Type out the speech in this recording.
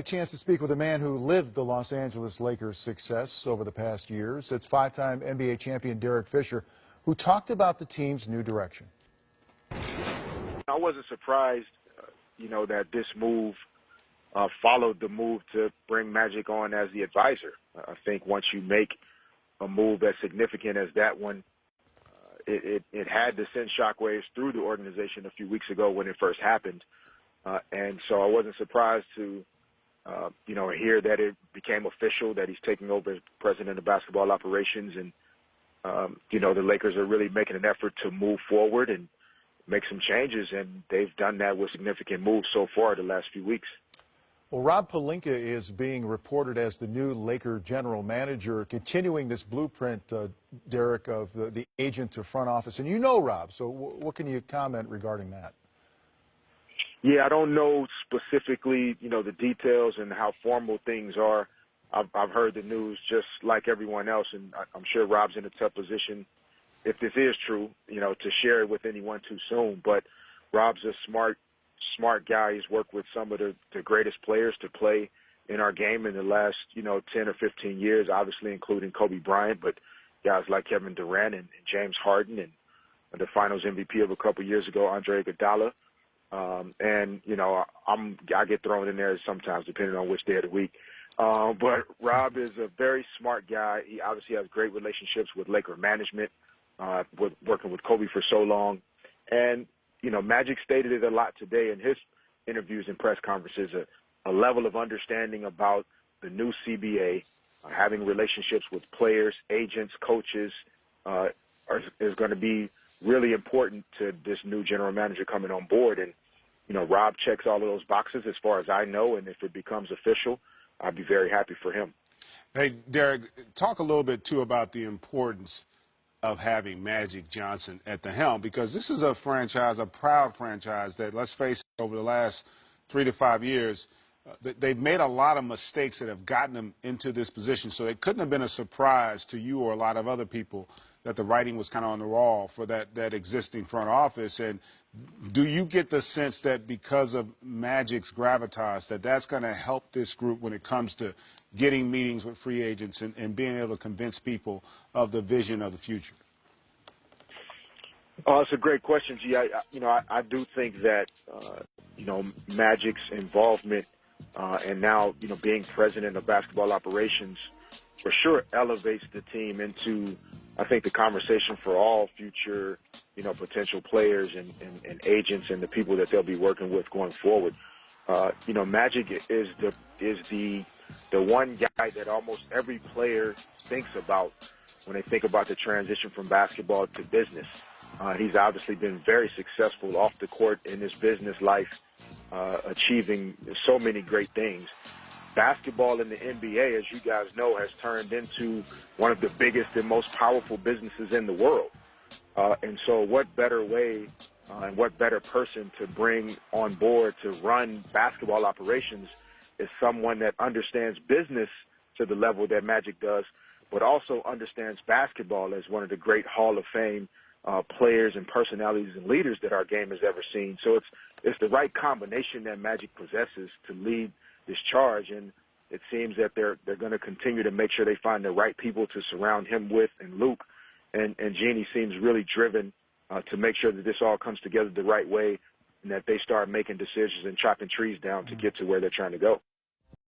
A chance to speak with a man who lived the Los Angeles Lakers' success over the past years. It's five-time NBA champion Derek Fisher, who talked about the team's new direction. I wasn't surprised, that this move followed the move to bring Magic on as the advisor. I think once you make a move as significant as that one, it had to send shockwaves through the organization a few weeks ago when it first happened. And so I wasn't surprised to hear that it became official, that he's taking over as president of basketball operations. And, the Lakers are really making an effort to move forward and make some changes, and they've done that with significant moves so far the last few weeks. Well, Rob Pelinka is being reported as the new Laker general manager, continuing this blueprint, Derek, of the agent to front office. And you know Rob, so what can you comment regarding that? Yeah, I don't know specifically, the details and how formal things are. I've heard the news just like everyone else, and I'm sure Rob's in a tough position, if this is true, to share it with anyone too soon. But Rob's a smart guy. He's worked with some of the greatest players to play in our game in the last, 10 or 15 years, obviously including Kobe Bryant, but guys like Kevin Durant and James Harden and the Finals MVP of a couple years ago, Andre Iguodala. I get thrown in there sometimes depending on which day of the week. But Rob is a very smart guy. He obviously has great relationships with Laker management, working with Kobe for so long. And, Magic stated it a lot today in his interviews and press conferences, a level of understanding about the new CBA, having relationships with players, agents, coaches, is going to be really important to this new general manager coming on board. And, Rob checks all of those boxes as far as I know, and if it becomes official, I'd be very happy for him. Hey, Derek, talk a little bit, too, about the importance of having Magic Johnson at the helm, because this is a franchise, a proud franchise that, let's face it, over the last 3 to 5 years, they've made a lot of mistakes that have gotten them into this position. So it couldn't have been a surprise to you or a lot of other people that the writing was kind of on the wall for that existing front office. And do you get the sense that because of Magic's gravitas, that's going to help this group when it comes to getting meetings with free agents and being able to convince people of the vision of the future? It's a great question, G. I do think that, Magic's involvement and now, being president of basketball operations for sure elevates the team into, I think, the conversation for all future, potential players and agents and the people that they'll be working with going forward. Magic is the one guy that almost every player thinks about when they think about the transition from basketball to business. He's obviously been very successful off the court in his business life, achieving so many great things. Basketball in the NBA, as you guys know, has turned into one of the biggest and most powerful businesses in the world. And so what better way and what better person to bring on board to run basketball operations is someone that understands business to the level that Magic does, but also understands basketball as one of the great Hall of Fame players and personalities and leaders that our game has ever seen. So it's the right combination that Magic possesses to lead this charge, and it seems that they're going to continue to make sure they find the right people to surround him with, and Luke and Jeanie seems really driven to make sure that this all comes together the right way and that they start making decisions and chopping trees down to get to where they're trying to go.